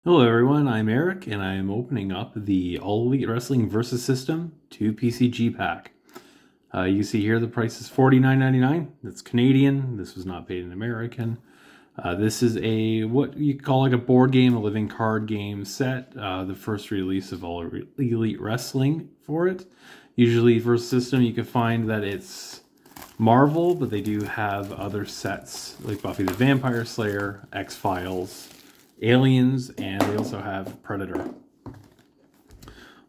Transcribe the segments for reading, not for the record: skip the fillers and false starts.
Hello everyone, I'm Eric and I am opening up the All Elite Wrestling vs. System 2 PCG pack. You can see here the price is $49.99. That's Canadian. This was not paid in American. This is a what you call like a board game, a living card game set. The first release of All Elite Wrestling for it. Usually for System you can find that it's Marvel, but they do have other sets like Buffy the Vampire Slayer, X-Files, Aliens, and they also have Predator.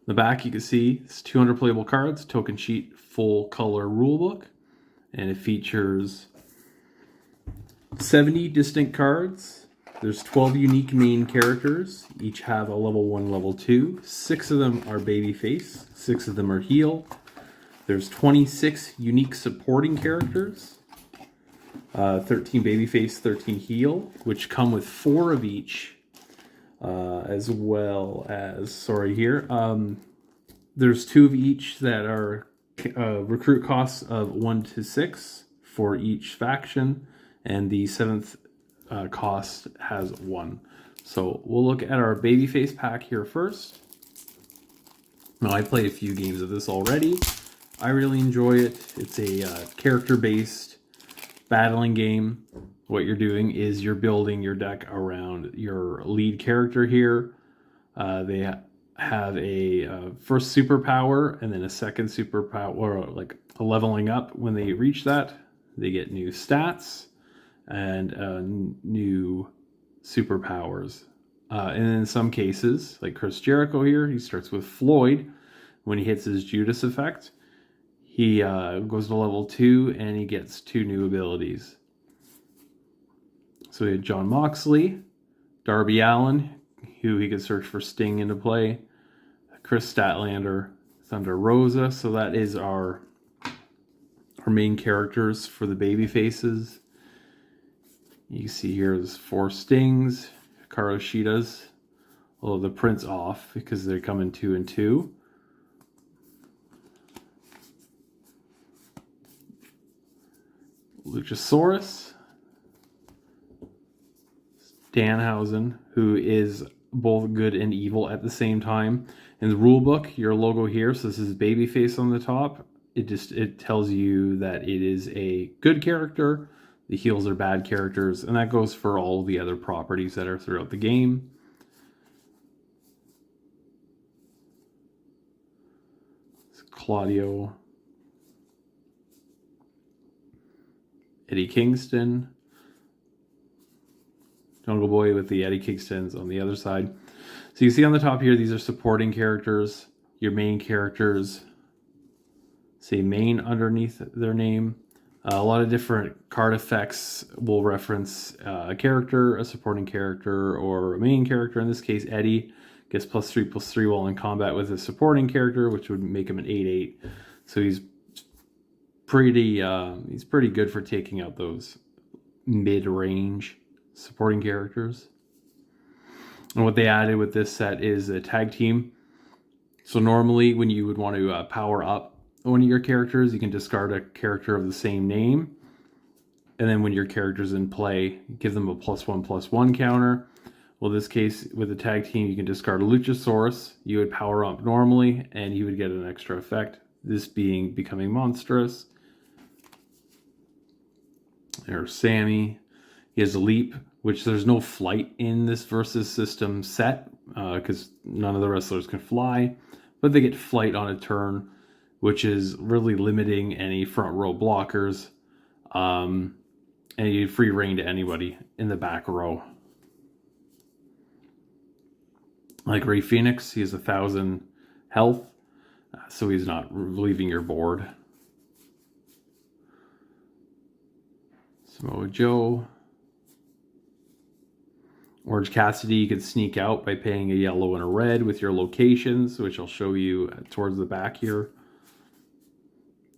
The back you can see it's 200 playable cards, token sheet, full color rulebook, and it features 70 distinct cards. There's 12 unique main characters, each have a level 1, level 2. 6 of them are babyface, 6 of them are heel. There's 26 unique supporting characters, 13 babyface, 13 heel, which come with 4 of each, as well as, there's 2 of each that are recruit costs of 1 to 6 for each faction, and the 7th cost has 1. So we'll look at our babyface pack here first. Now, I played a few games of this already. I really enjoy it. It's a character-based battling game. What you're doing is you're building your deck around your lead character here. They have a first superpower and then a second superpower, or like a leveling up. When they reach that, they get new stats and new superpowers. And in some cases, like Chris Jericho here, he starts with Floyd. When he hits his Judas effect, he goes to level 2 and he gets 2 new abilities. So we had John Moxley, Darby Allin, who he could search for Sting into play, Chris Statlander, Thunder Rosa. So that is our main characters for the baby faces. You can see here there's 4 Stings, Hikaru Shida's, although the print's off because they come in 2 and 2. Luchasaurus, Danhausen, who is both good and evil at the same time. In the rulebook, your logo here, so this is babyface on the top. It tells you that it is a good character. The heels are bad characters, and that goes for all the other properties that are throughout the game. It's Claudio, Eddie Kingston, Jungle Boy with the Eddie Kingstons on the other side. So you see on the top here, these are supporting characters. Your main characters say main underneath their name. A lot of different card effects will reference a character, a supporting character, or a main character. In this case, Eddie gets +3/+3 while in combat with a supporting character, which would make him an 8/8. So he's pretty good for taking out those mid-range supporting characters. And what they added with this set is a tag team. So normally when you would want to power up one of your characters, you can discard a character of the same name. And then when your character's in play, give them a +1/+1 counter. Well, in this case, with the tag team, you can discard a Luchasaurus. You would power up normally, and you would get an extra effect. This being becoming monstrous. There's Sammy. He has a leap, which there's no flight in this versus system set because none of the wrestlers can fly, but they get flight on a turn, which is really limiting any front row blockers, and you free reign to anybody in the back row. Like Ray Phoenix, he has 1,000 health, so he's not leaving your board. Samoa Joe. Orange Cassidy, you can sneak out by paying a yellow and a red with your locations, which I'll show you towards the back here.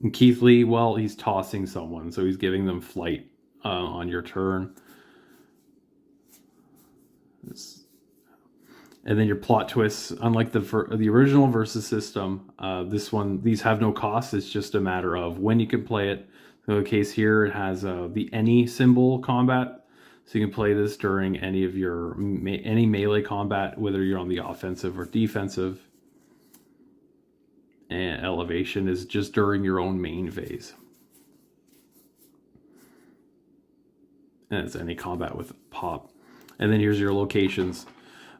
And Keith Lee, well, he's tossing someone, so he's giving them flight on your turn. And then your plot twists, unlike the original versus system, these have no cost. It's just a matter of when you can play it. So in the case here, it has the any symbol combat. So you can play this during any of your any melee combat, whether you're on the offensive or defensive. And elevation is just during your own main phase. And it's any combat with pop. And then here's your locations.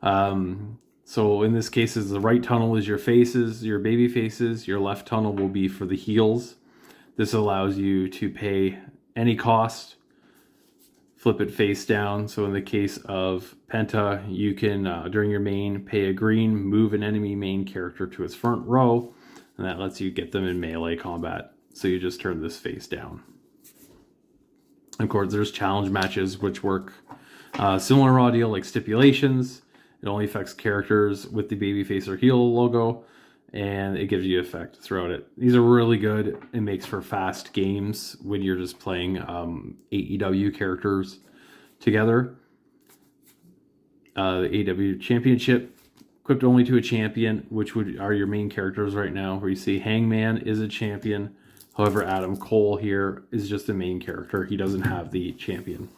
So in this case, the right tunnel is your faces, your baby faces. Your left tunnel will be for the heels. This allows you to pay any cost, flip it face down. So in the case of Penta, you can, during your main, pay a green, move an enemy main character to its front row, and that lets you get them in melee combat. So you just turn this face down. Of course, there's challenge matches, which work similar raw deal like stipulations. It only affects characters with the babyface or heel logo, and it gives you effect throughout it. These are really good. It makes for fast games when you're just playing AEW characters together. The AEW Championship, equipped only to a champion, which are your main characters right now, where you see Hangman is a champion. However, Adam Cole here is just a main character. He doesn't have the champion.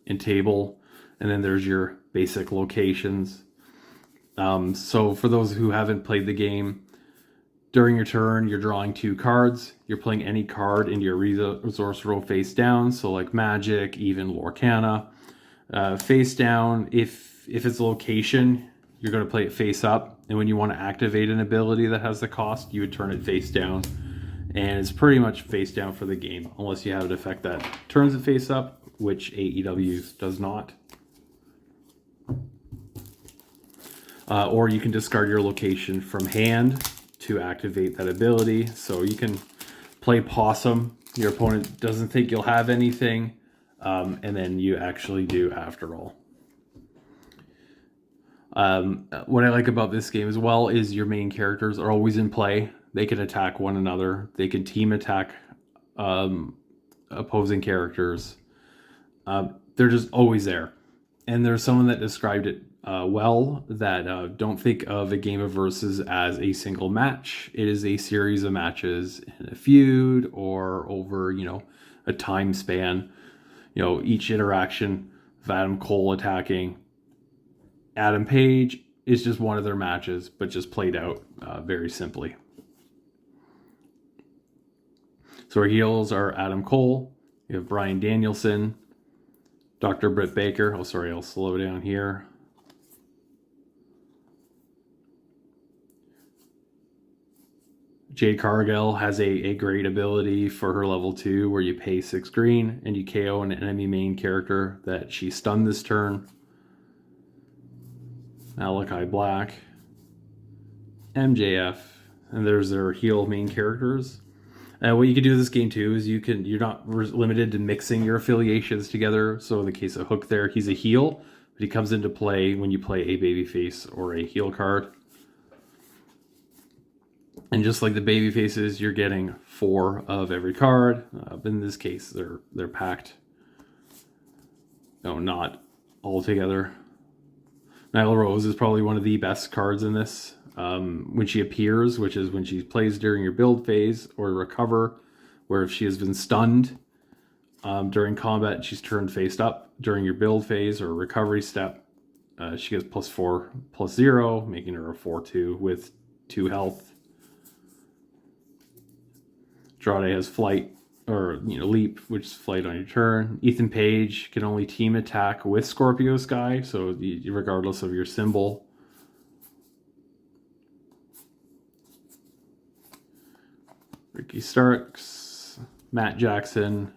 And table, and then there's your basic locations. So for those who haven't played the game, during your turn, you're drawing 2 cards. You're playing any card into your resource row face down. So like Magic, even Lorcana. Face down, if it's a location, you're going to play it face up. And when you want to activate an ability that has the cost, you would turn it face down. And it's pretty much face down for the game, unless you have an effect that turns it face up, which AEW does not. Or you can discard your location from hand to activate that ability. So you can play possum. Your opponent doesn't think you'll have anything, and then you actually do after all. What I like about this game as well is your main characters are always in play. They can attack one another. They can team attack opposing characters. They're just always there. And there's someone that described it well, that don't think of a game of versus as a single match. It is a series of matches in a feud or over, a time span. Each interaction of Adam Cole attacking Adam Page is just one of their matches, but just played out very simply. So our heels are Adam Cole. You have Bryan Danielson, Dr. Britt Baker. Oh, sorry, I'll slow down here. Jade Cargill has a great ability for her level 2 where you pay 6 green and you KO an enemy main character that she stunned this turn. Malachi Black, MJF, and there's their heel main characters. What you can do with this game too is you're not limited to mixing your affiliations together. So in the case of Hook there, he's a heel, but he comes into play when you play a babyface or a heel card. And just like the baby faces, you're getting 4 of every card. In this case, they're packed. No, not all together. Nyla Rose is probably one of the best cards in this. When she appears, which is when she plays during your build phase or recover, where if she has been stunned during combat, she's turned face up during your build phase or recovery step. She gets +4/+0, making her a 4/2 with 2 health. Andrade has flight, or leap, which is flight on your turn. Ethan Page can only team attack with Scorpio Sky, so regardless of your symbol. Ricky Starks, Matt Jackson,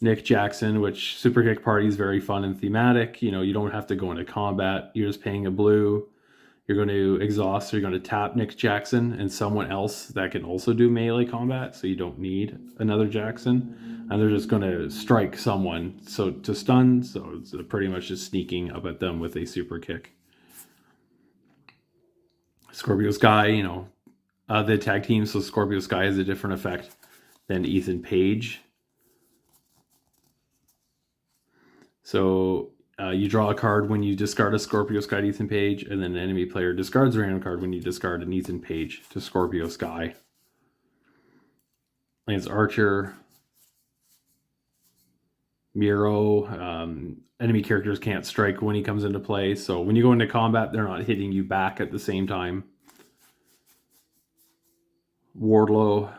Nick Jackson, which Super Kick Party is very fun and thematic. You don't have to go into combat. You're just paying a blue. You're going to exhaust, so you're going to tap Nick Jackson and someone else that can also do melee combat, so you don't need another Jackson. And they're just going to strike someone to stun, so it's pretty much just sneaking up at them with a super kick. Scorpio Sky, the tag team, so Scorpio Sky has a different effect than Ethan Page. So you draw a card when you discard a Scorpio Sky to Ethan Page, and then an enemy player discards a random card when you discard an Ethan Page to Scorpio Sky. Lance Archer, Miro. Enemy characters can't strike when he comes into play, so when you go into combat, they're not hitting you back at the same time. Wardlow,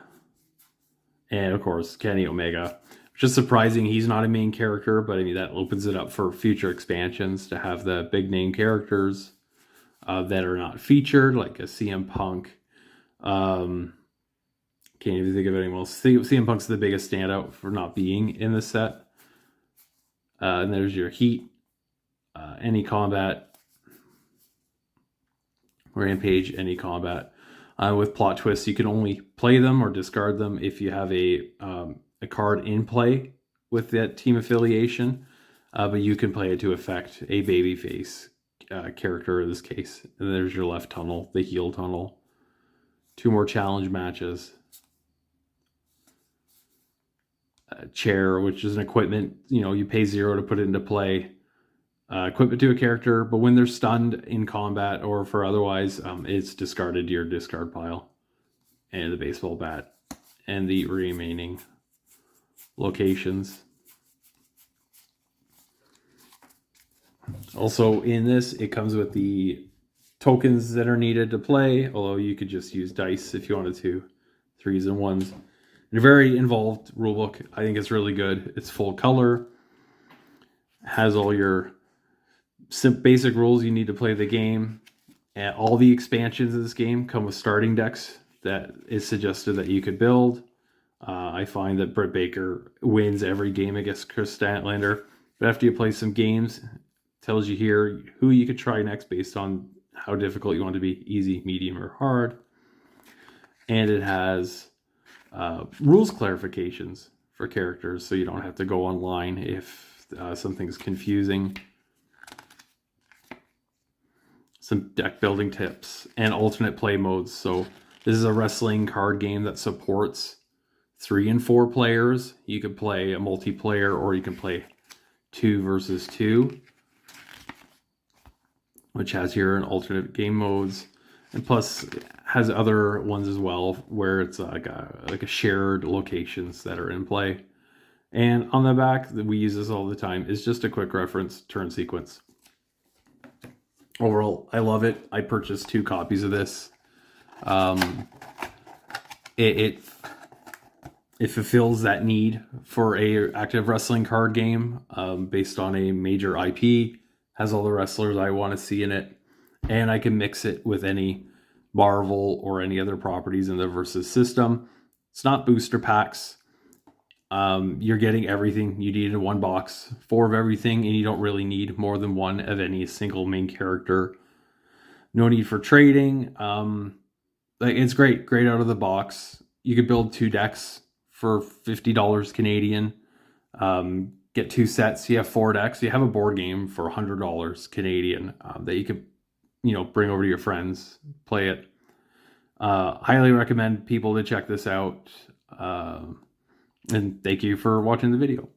and of course Kenny Omega, which is surprising he's not a main character, but I mean that opens it up for future expansions to have the big name characters that are not featured, like a CM Punk. Can't even think of anyone else. CM Punk's the biggest standout for not being in the set. And there's your Heat, Any Combat, Rampage, Any Combat. With plot twists, you can only play them or discard them if you have a card in play with that team affiliation, but you can play it to affect a babyface character in this case. And there's your left tunnel, the heel tunnel. 2 more challenge matches. Chair, which is an equipment, you pay 0 to put it into play. Equipment to a character, but when they're stunned in combat or for otherwise, it's discarded to your discard pile. And the baseball bat and the remaining locations. Also in this, it comes with the tokens that are needed to play, although you could just use dice if you wanted to. 3s and 1s. And a very involved rulebook. I think it's really good. It's full color. Has all your basic rules you need to play the game. And all the expansions of this game come with starting decks that is suggested that you could build. I find that Britt Baker wins every game against Chris Statlander. But after you play some games, it tells you here who you could try next based on how difficult you want to be, easy, medium, or hard. And it has rules clarifications for characters, so you don't have to go online if something's confusing. Some deck building tips and alternate play modes. So this is a wrestling card game that supports 3 and 4 players. You could play a multiplayer, or you can play 2 versus 2, which has here an alternate game modes, and plus has other ones as well where it's like a shared locations that are in play. And on the back, we use this all the time, is just a quick reference turn sequence. Overall, I love it. I purchased 2 copies of this. It fulfills that need for a active wrestling card game based on a major IP. Has all the wrestlers I want to see in it, and I can mix it with any Marvel or any other properties in the Versus system. It's not booster packs. You're getting everything you need in one box, 4 of everything, and you don't really need more than 1 of any single main character. No need for trading. It's great out of the box. You could build 2 decks for $50 Canadian. Get 2 sets. You have 4 decks. You have a board game for $100 Canadian that you could, bring over to your friends, play it. Highly recommend people to check this out. And thank you for watching the video.